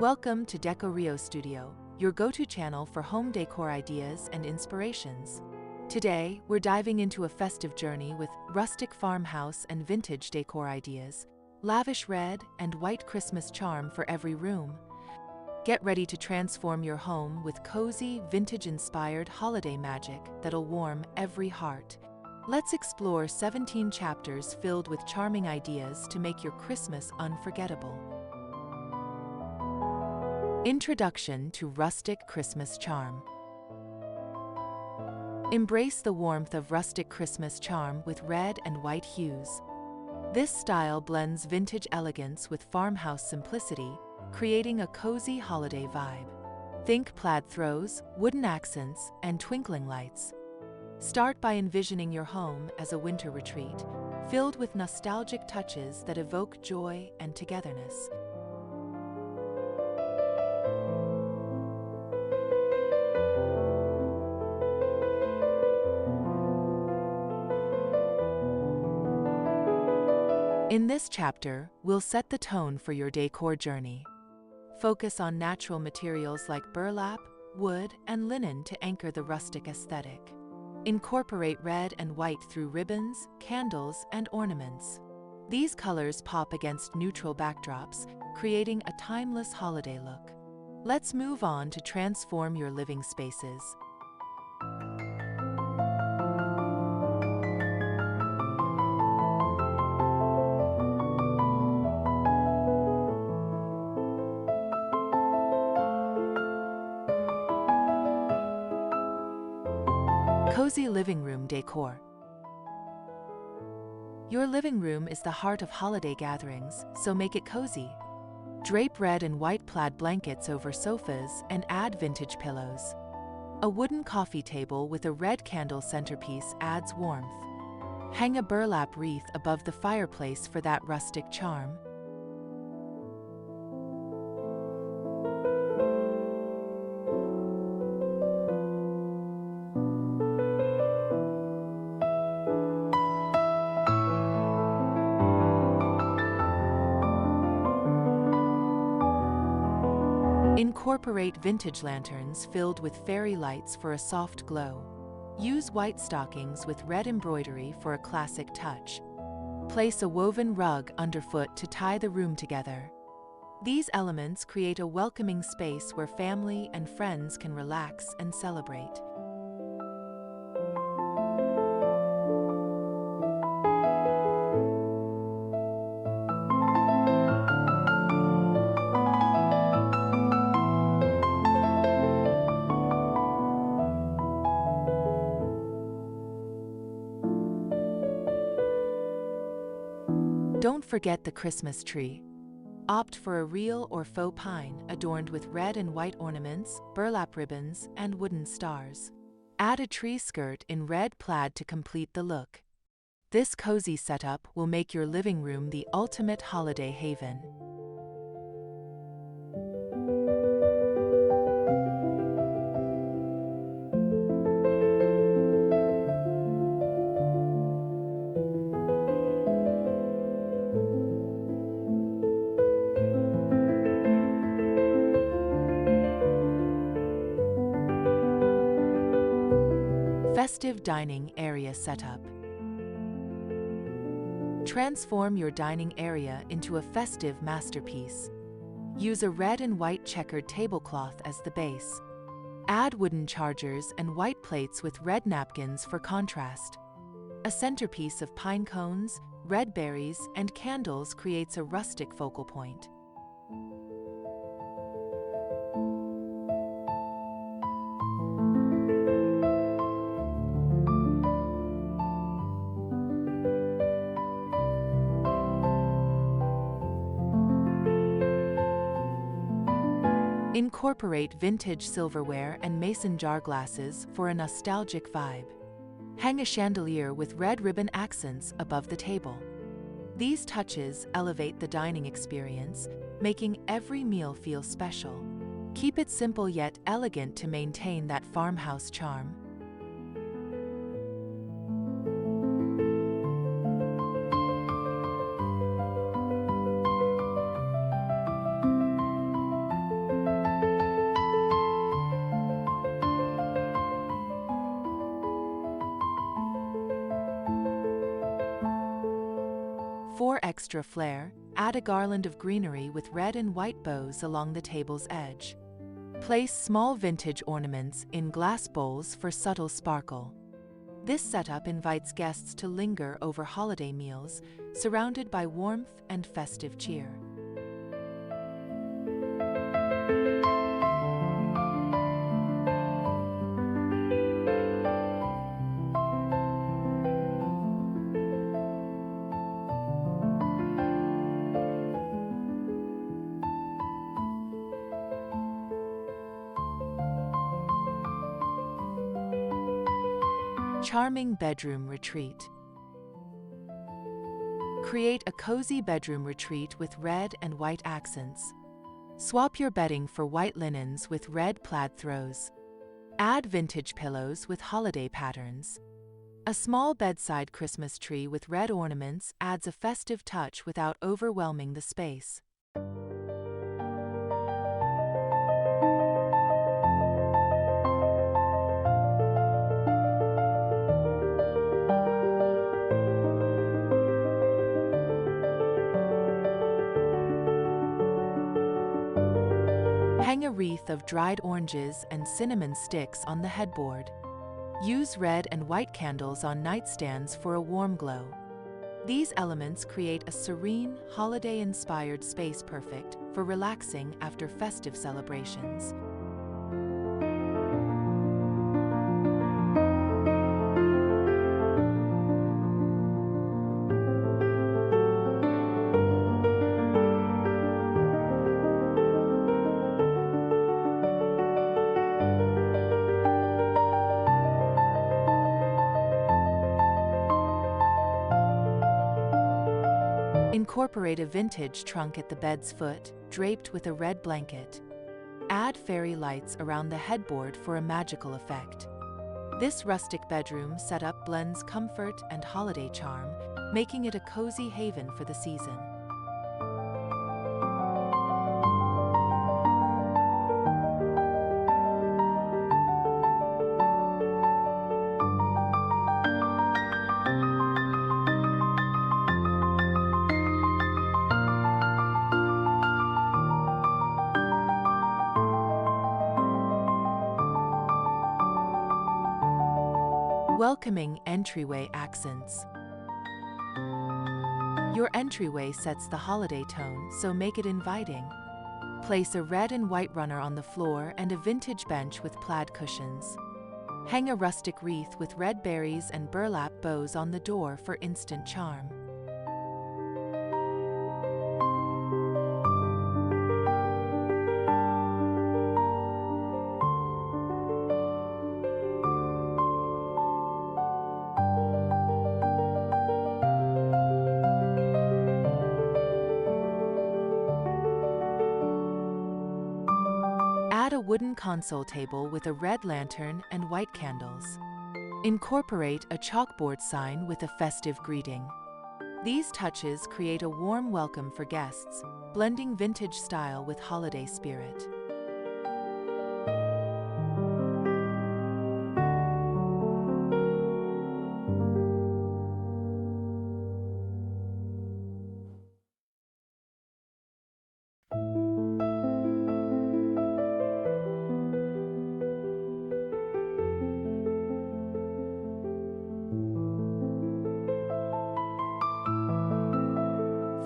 Welcome to Decorio Studio, your go-to channel for home decor ideas and inspirations. Today, we're diving into a festive journey with rustic farmhouse and vintage decor ideas, lavish red and white Christmas charm for every room. Get ready to transform your home with cozy, vintage-inspired holiday magic that'll warm every heart. Let's explore 17 chapters filled with charming ideas to make your Christmas unforgettable. Introduction to Rustic Christmas Charm. Embrace the warmth of rustic Christmas charm with red and white hues. This style blends vintage elegance with farmhouse simplicity, creating a cozy holiday vibe. Think plaid throws, wooden accents, and twinkling lights. Start by envisioning your home as a winter retreat, filled with nostalgic touches that evoke joy and togetherness. In this chapter, we'll set the tone for your decor journey. Focus on natural materials like burlap, wood, and linen to anchor the rustic aesthetic. Incorporate red and white through ribbons, candles, and ornaments. These colors pop against neutral backdrops, creating a timeless holiday look. Let's move on to transform your living spaces. Cozy living room decor. Your living room is the heart of holiday gatherings, so make it cozy. Drape red and white plaid blankets over sofas and add vintage pillows. A wooden coffee table with a red candle centerpiece adds warmth. Hang a burlap wreath above the fireplace for that rustic charm. Incorporate vintage lanterns filled with fairy lights for a soft glow. Use white stockings with red embroidery for a classic touch. Place a woven rug underfoot to tie the room together. These elements create a welcoming space where family and friends can relax and celebrate. Don't forget the Christmas tree. Opt for a real or faux pine adorned with red and white ornaments, burlap ribbons, and wooden stars. Add a tree skirt in red plaid to complete the look. This cozy setup will make your living room the ultimate holiday haven. Festive dining area setup. Transform your dining area into a festive masterpiece. Use a red and white checkered tablecloth as the base. Add wooden chargers and white plates with red napkins for contrast. A centerpiece of pine cones, red berries, and candles creates a rustic focal point. Incorporate vintage silverware and mason jar glasses for a nostalgic vibe. Hang a chandelier with red ribbon accents above the table. These touches elevate the dining experience, making every meal feel special. Keep it simple yet elegant to maintain that farmhouse charm. For extra flair, add a garland of greenery with red and white bows along the table's edge. Place small vintage ornaments in glass bowls for subtle sparkle. This setup invites guests to linger over holiday meals, surrounded by warmth and festive cheer. Charming bedroom retreat. Create a cozy bedroom retreat with red and white accents. Swap your bedding for white linens with red plaid throws. Add vintage pillows with holiday patterns. A small bedside Christmas tree with red ornaments adds a festive touch without overwhelming the space. Hang a wreath of dried oranges and cinnamon sticks on the headboard. Use red and white candles on nightstands for a warm glow. These elements create a serene, holiday-inspired space perfect for relaxing after festive celebrations. Incorporate a vintage trunk at the bed's foot, draped with a red blanket. Add fairy lights around the headboard for a magical effect. This rustic bedroom setup blends comfort and holiday charm, making it a cozy haven for the season. Welcoming entryway accents. Your entryway sets the holiday tone, so make it inviting. Place a red and white runner on the floor and a vintage bench with plaid cushions. Hang a rustic wreath with red berries and burlap bows on the door for instant charm. Add a wooden console table with a red lantern and white candles. Incorporate a chalkboard sign with a festive greeting. These touches create a warm welcome for guests, blending vintage style with holiday spirit.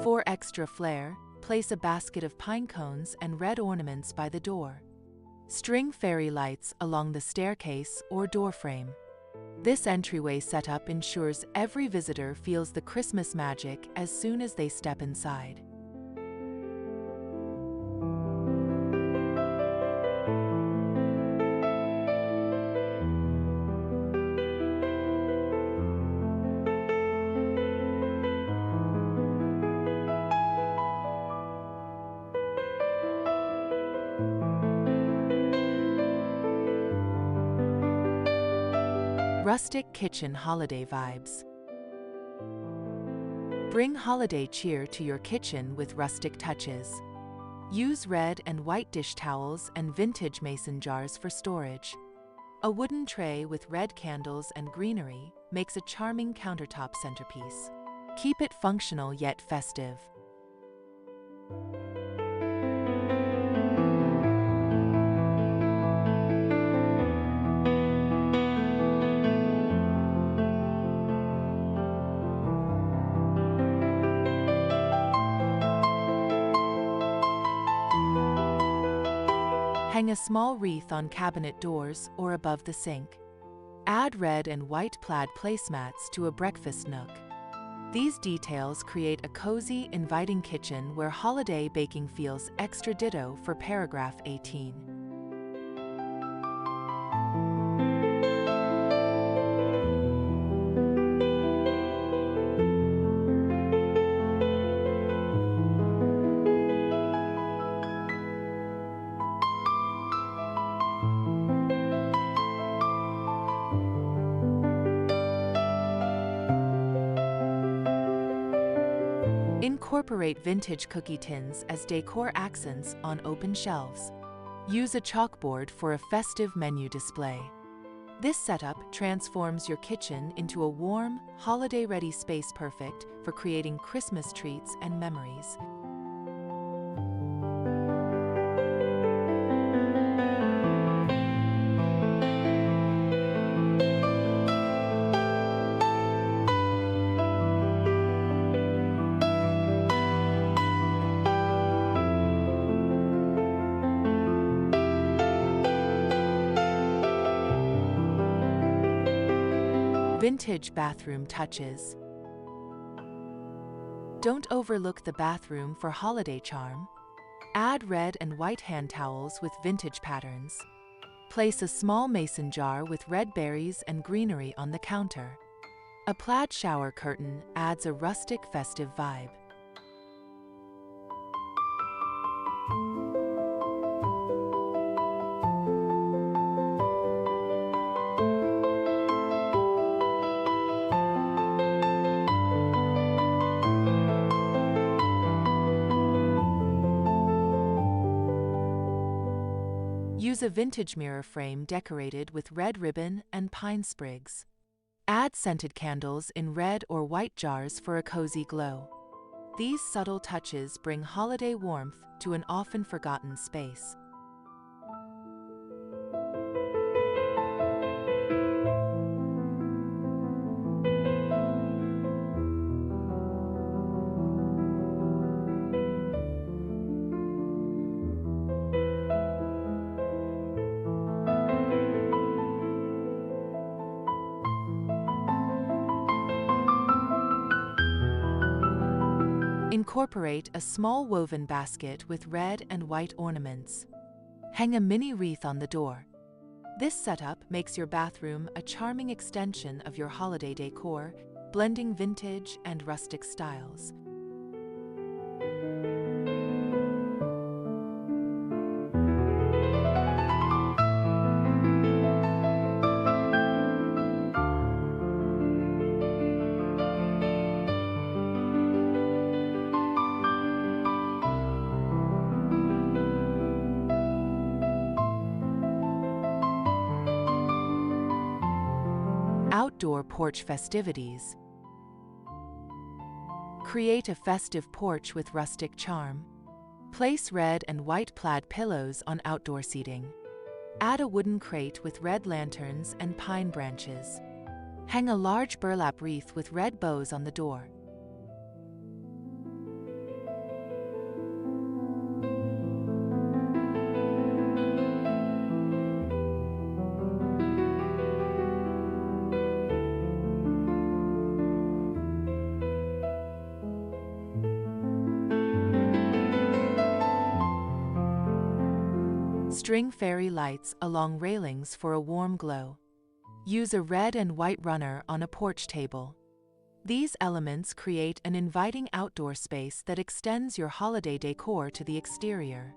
For extra flair, place a basket of pine cones and red ornaments by the door. String fairy lights along the staircase or door frame. This entryway setup ensures every visitor feels the Christmas magic as soon as they step inside. Rustic kitchen holiday vibes. Bring holiday cheer to your kitchen with rustic touches. Use red and white dish towels and vintage mason jars for storage. A wooden tray with red candles and greenery makes a charming countertop centerpiece. Keep it functional yet festive. Hang a small wreath on cabinet doors or above the sink. Add red and white plaid placemats to a breakfast nook. These details create a cozy, inviting kitchen where holiday baking feels extra. Ditto for paragraph 18. Incorporate vintage cookie tins as decor accents on open shelves. Use a chalkboard for a festive menu display. This setup transforms your kitchen into a warm, holiday-ready space perfect for creating Christmas treats and memories. Vintage bathroom touches. Don't overlook the bathroom for holiday charm. Add red and white hand towels with vintage patterns. Place a small mason jar with red berries and greenery on the counter. A plaid shower curtain adds a rustic festive vibe. Use a vintage mirror frame decorated with red ribbon and pine sprigs. Add scented candles in red or white jars for a cozy glow. These subtle touches bring holiday warmth to an often forgotten space. Incorporate a small woven basket with red and white ornaments. Hang a mini wreath on the door. This setup makes your bathroom a charming extension of your holiday decor, blending vintage and rustic styles. Outdoor porch festivities. Create a festive porch with rustic charm. Place red and white plaid pillows on outdoor seating. Add a wooden crate with red lanterns and pine branches. Hang a large burlap wreath with red bows on the door. String fairy lights along railings for a warm glow. Use a red and white runner on a porch table. These elements create an inviting outdoor space that extends your holiday decor to the exterior.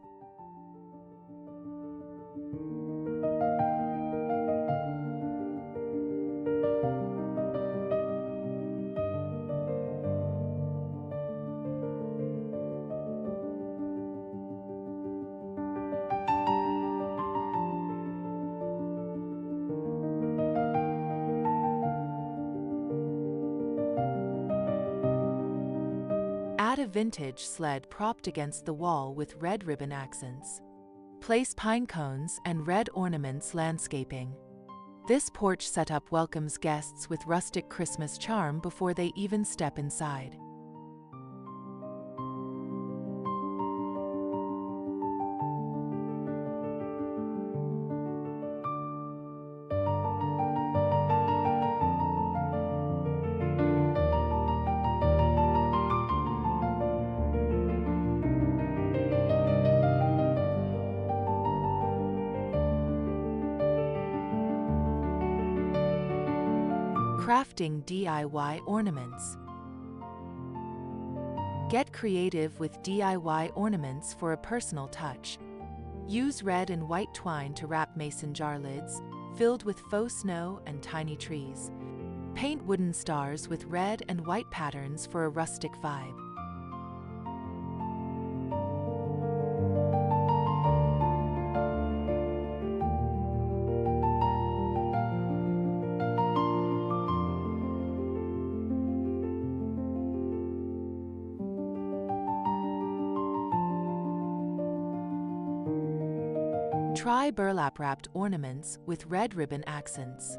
Add a vintage sled propped against the wall with red ribbon accents. Place pine cones and red ornaments landscaping. This porch setup welcomes guests with rustic Christmas charm before they even step inside. Crafting DIY ornaments. Get creative with DIY ornaments for a personal touch. Use red and white twine to wrap mason jar lids, filled with faux snow and tiny trees. Paint wooden stars with red and white patterns for a rustic vibe. Try burlap-wrapped ornaments with red ribbon accents.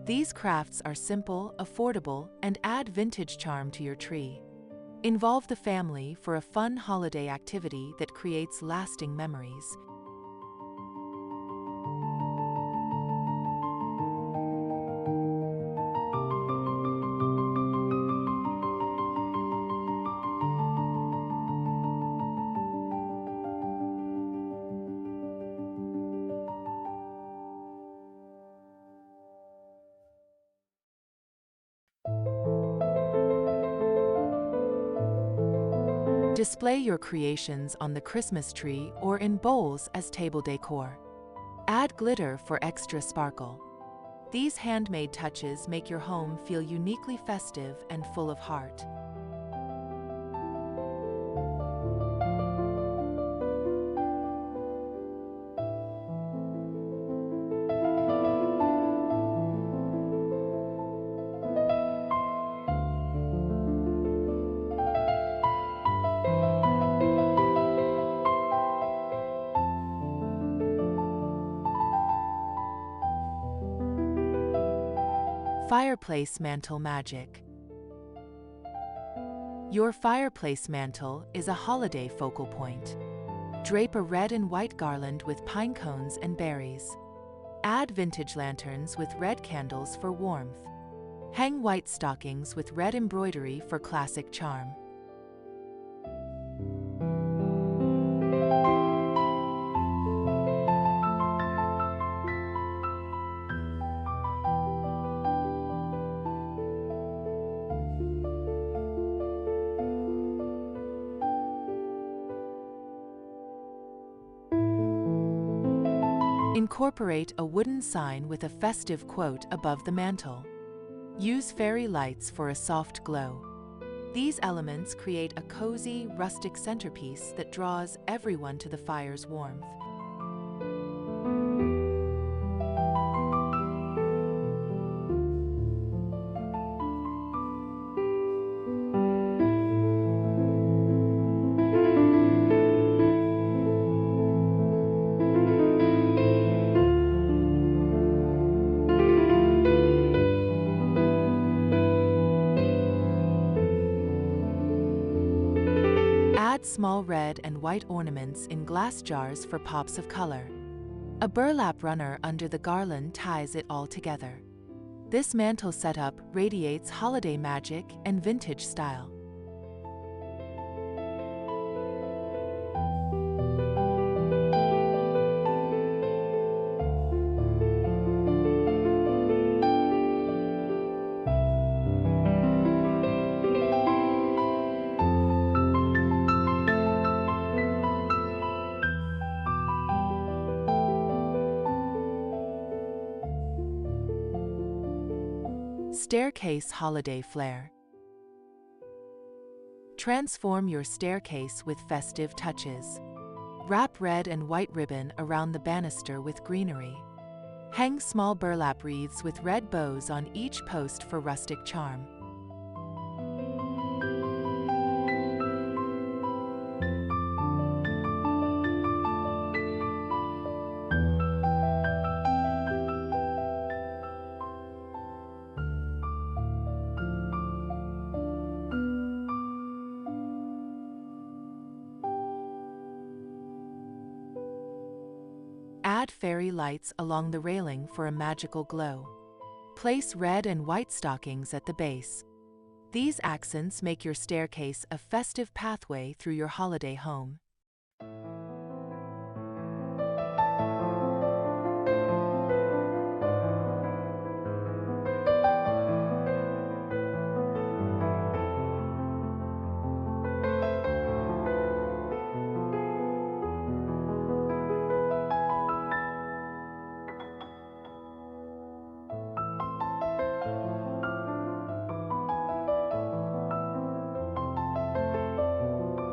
These crafts are simple, affordable, and add vintage charm to your tree. Involve the family for a fun holiday activity that creates lasting memories. Display your creations on the Christmas tree or in bowls as table decor. Add glitter for extra sparkle. These handmade touches make your home feel uniquely festive and full of heart. Fireplace mantle magic. Your fireplace mantle is a holiday focal point. Drape a red and white garland with pine cones and berries. Add vintage lanterns with red candles for warmth. Hang white stockings with red embroidery for classic charm. Incorporate a wooden sign with a festive quote above the mantle. Use fairy lights for a soft glow. These elements create a cozy, rustic centerpiece that draws everyone to the fire's warmth. Add small red and white ornaments in glass jars for pops of color. A burlap runner under the garland ties it all together. This mantle setup radiates holiday magic and vintage style. Staircase holiday flair. Transform your staircase with festive touches. Wrap red and white ribbon around the banister with greenery. Hang small burlap wreaths with red bows on each post for rustic charm. Add fairy lights along the railing for a magical glow. Place red and white stockings at the base. These accents make your staircase a festive pathway through your holiday home.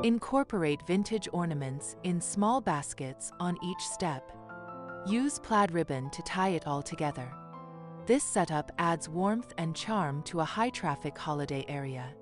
Incorporate vintage ornaments in small baskets on each step. Use plaid ribbon to tie it all together. This setup adds warmth and charm to a high-traffic holiday area.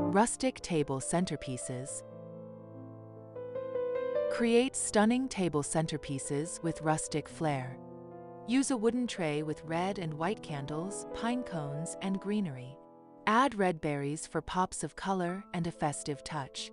Rustic table centerpieces. Create stunning table centerpieces with rustic flair. Use a wooden tray with red and white candles, pine cones, and greenery. Add red berries for pops of color and a festive touch.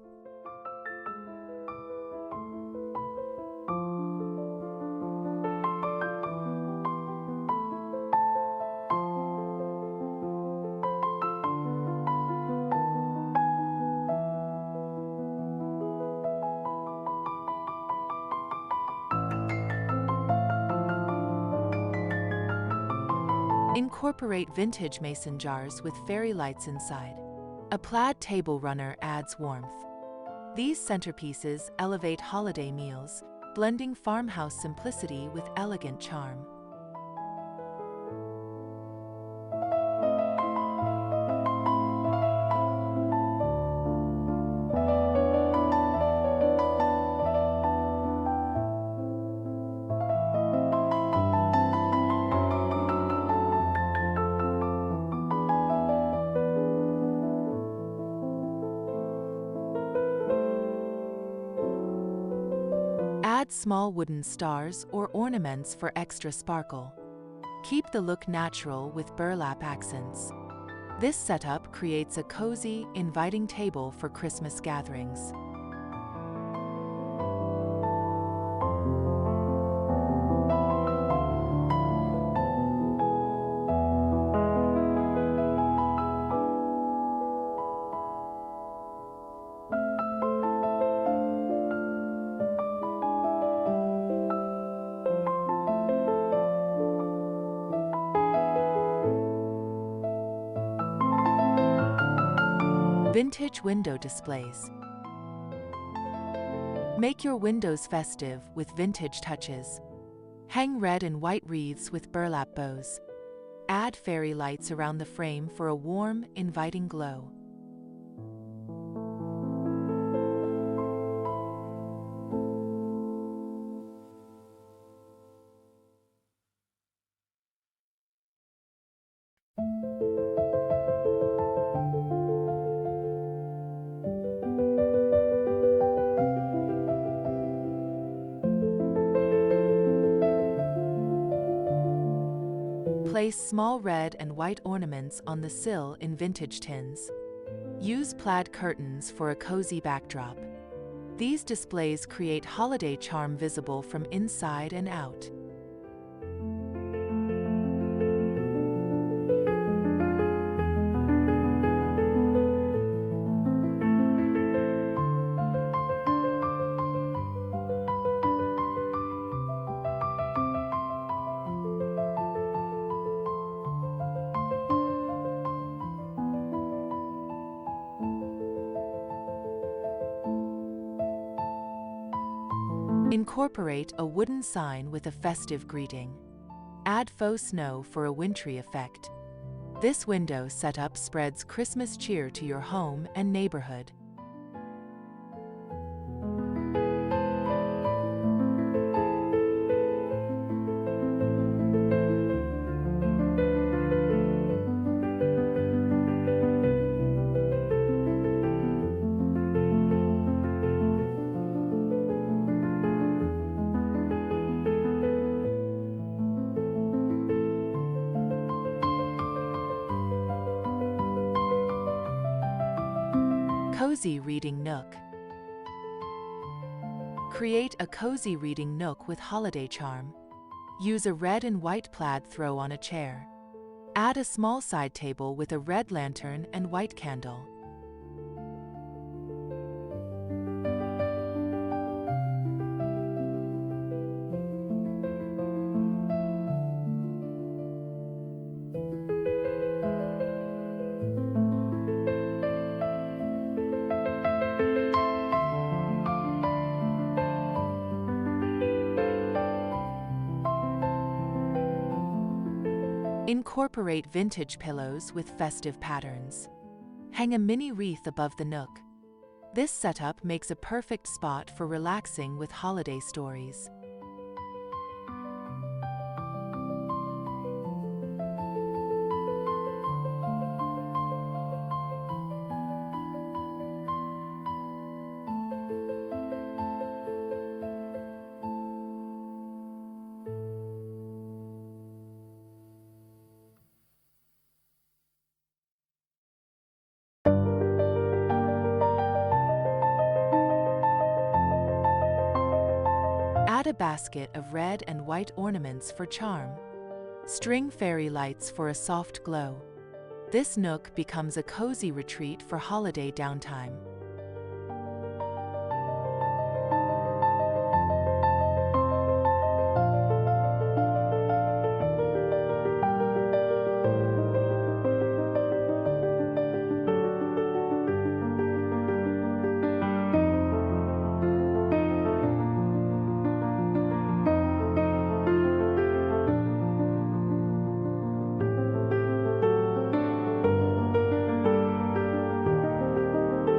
Incorporate vintage mason jars with fairy lights inside. A plaid table runner adds warmth. These centerpieces elevate holiday meals, blending farmhouse simplicity with elegant charm. Add small wooden stars or ornaments for extra sparkle. Keep the look natural with burlap accents. This setup creates a cozy, inviting table for Christmas gatherings. Vintage window displays. Make your windows festive with vintage touches. Hang red and white wreaths with burlap bows. Add fairy lights around the frame for a warm, inviting glow. Place small red and white ornaments on the sill in vintage tins. Use plaid curtains for a cozy backdrop. These displays create holiday charm visible from inside and out. Incorporate a wooden sign with a festive greeting. Add faux snow for a wintry effect. This window setup spreads Christmas cheer to your home and neighborhood. Cozy Reading Nook. Create a cozy reading nook with holiday charm. Use a red and white plaid throw on a chair. Add a small side table with a red lantern and white candle. Incorporate vintage pillows with festive patterns. Hang a mini wreath above the nook. This setup makes a perfect spot for relaxing with holiday stories. Add a basket of red and white ornaments for charm. String fairy lights for a soft glow. This nook becomes a cozy retreat for holiday downtime.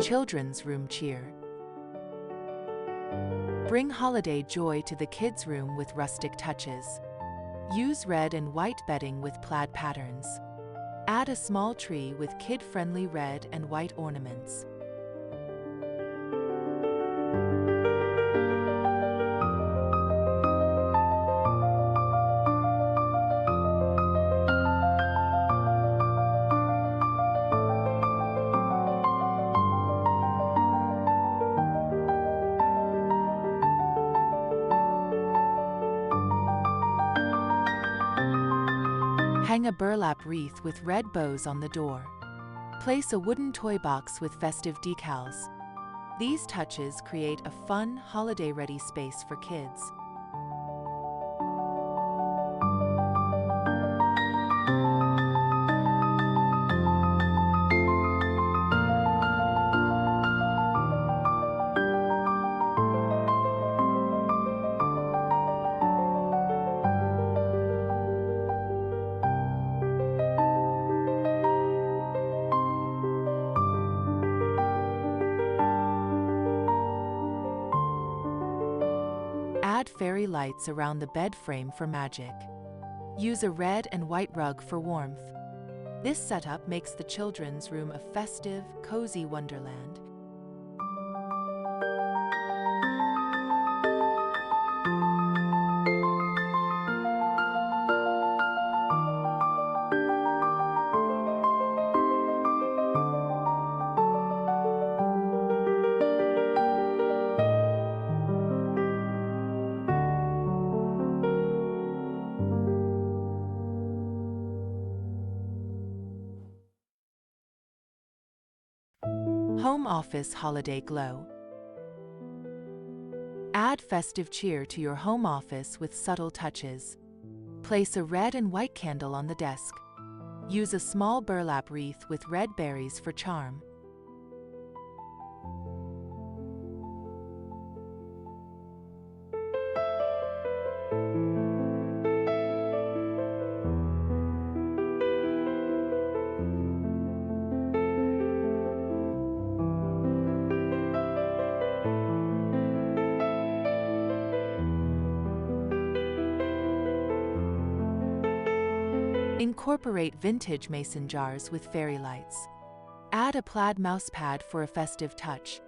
Children's room cheer. Bring holiday joy to the kids' room with rustic touches. Use red and white bedding with plaid patterns. Add a small tree with kid-friendly red and white ornaments. Hang a burlap wreath with red bows on the door. Place a wooden toy box with festive decals. These touches create a fun, holiday-ready space for kids. Add fairy lights around the bed frame for magic. Use a red and white rug for warmth. This setup makes the children's room a festive, cozy wonderland. Home office holiday glow. Add festive cheer to your home office with subtle touches. Place a red and white candle on the desk. Use a small burlap wreath with red berries for charm. Incorporate vintage mason jars with fairy lights. Add a plaid mouse pad for a festive touch.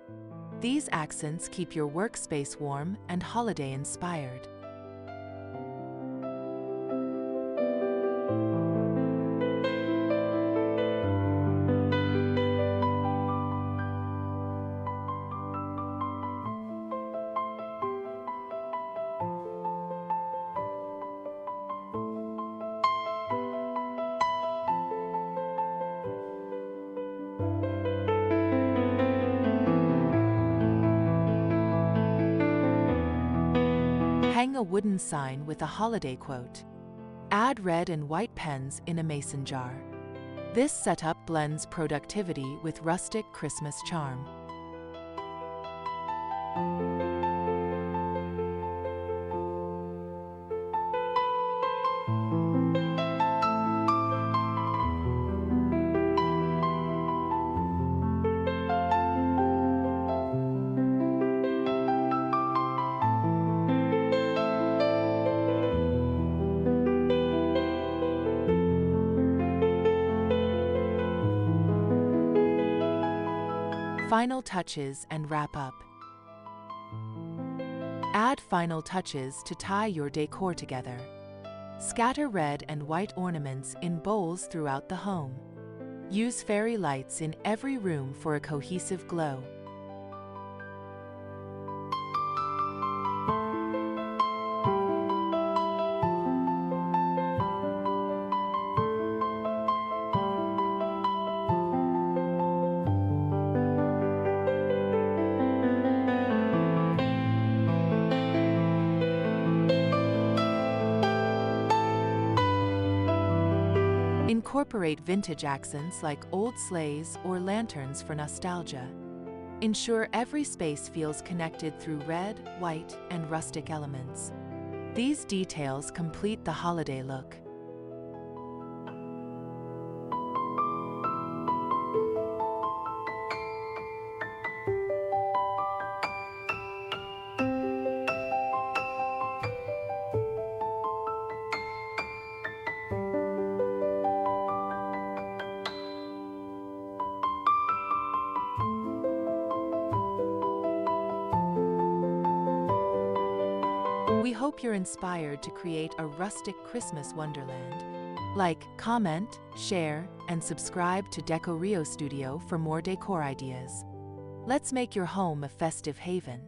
These accents keep your workspace warm and holiday inspired. a wooden sign with a holiday quote. Add red and white pens in a mason jar. This setup blends productivity with rustic Christmas charm. Final touches and wrap up. Add final touches to tie your decor together. Scatter red and white ornaments in bowls throughout the home. Use fairy lights in every room for a cohesive glow. Incorporate vintage accents like old sleighs or lanterns for nostalgia. Ensure every space feels connected through red, white, and rustic elements. These details complete the holiday look. We hope you're inspired to create a rustic Christmas wonderland. Like, comment, share, and subscribe to Decorio Studio for more decor ideas. Let's make your home a festive haven.